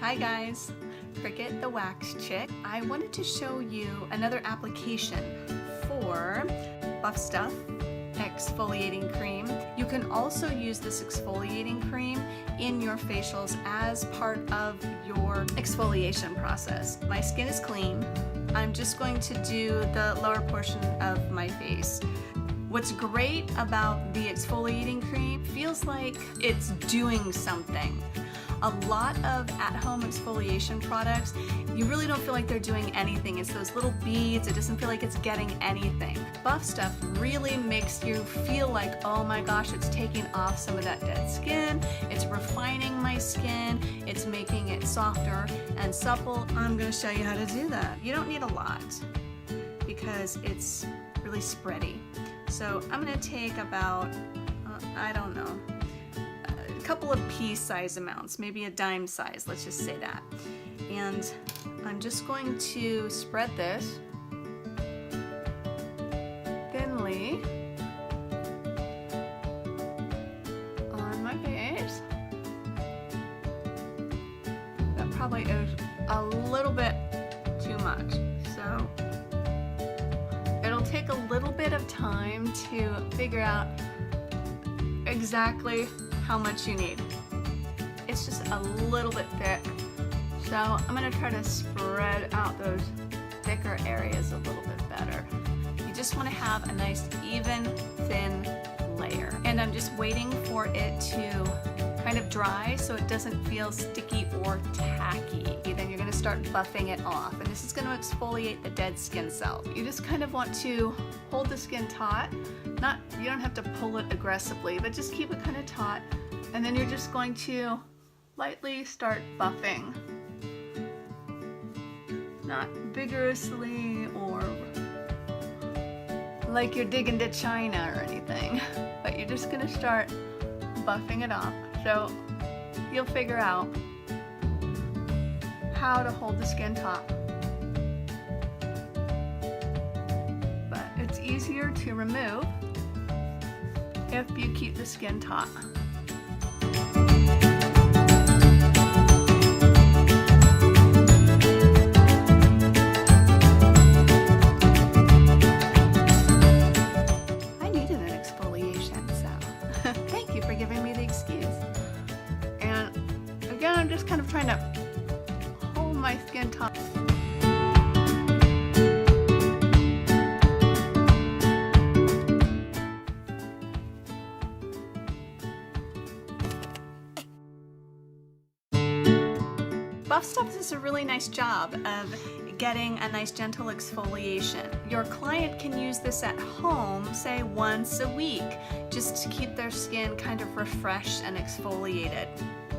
Hi guys, Cricket the Wax Chick. I wanted to show you another application for Buff Stuff exfoliating cream. You can also use this exfoliating cream in your facials as part of your exfoliation process. My skin is clean. I'm just going to do the lower portion of my face. What's great about the exfoliating cream, feels like it's doing something. A lot of at-home exfoliation products, you really don't feel like they're doing anything. It's those little beads, it doesn't feel like it's getting anything. Buff Stuff really makes you feel like, oh my gosh, it's taking off some of that dead skin, it's refining my skin, it's making it softer and supple. I'm gonna show you how to do that. You don't need a lot because it's really spready. So I'm gonna take about, I don't know, a couple of pea-size amounts, maybe a dime size, let's just say that. And I'm just going to spread this thinly on my face. That probably is a little bit too much. So it'll take a little bit of time to figure out exactly how much you need. It's just a little bit thick. So I'm gonna try to spread out those thicker areas a little bit better. You just wanna have a nice, even, thin layer. And I'm just waiting for it to kind of dry so it doesn't feel sticky or tacky. Then you're gonna start buffing it off. And this is gonna exfoliate the dead skin cells. You just kind of want to hold the skin taut. You don't have to pull it aggressively, but just keep it kind of taut. And then you're just going to lightly start buffing. Not vigorously or like you're digging to China or anything, but you're just gonna start buffing it off. So you'll figure out how to hold the skin taut. But it's easier to remove if you keep the skin taut. I needed an exfoliation, so thank you for giving me the excuse. And again, I'm just kind of trying to hold my skin taut. Buff Stuff does a really nice job of getting a nice gentle exfoliation. Your client can use this at home, say once a week, just to keep their skin kind of refreshed and exfoliated.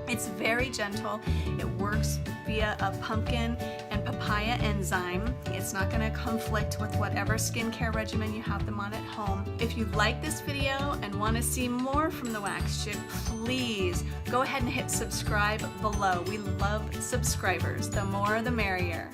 It's very gentle. It works via a pumpkin and papaya enzyme. It's not going to conflict with whatever skincare regimen you have them on at home. If you like this video and want to see more from the Wax Chick, please go ahead and hit subscribe below. We love subscribers. The more the merrier.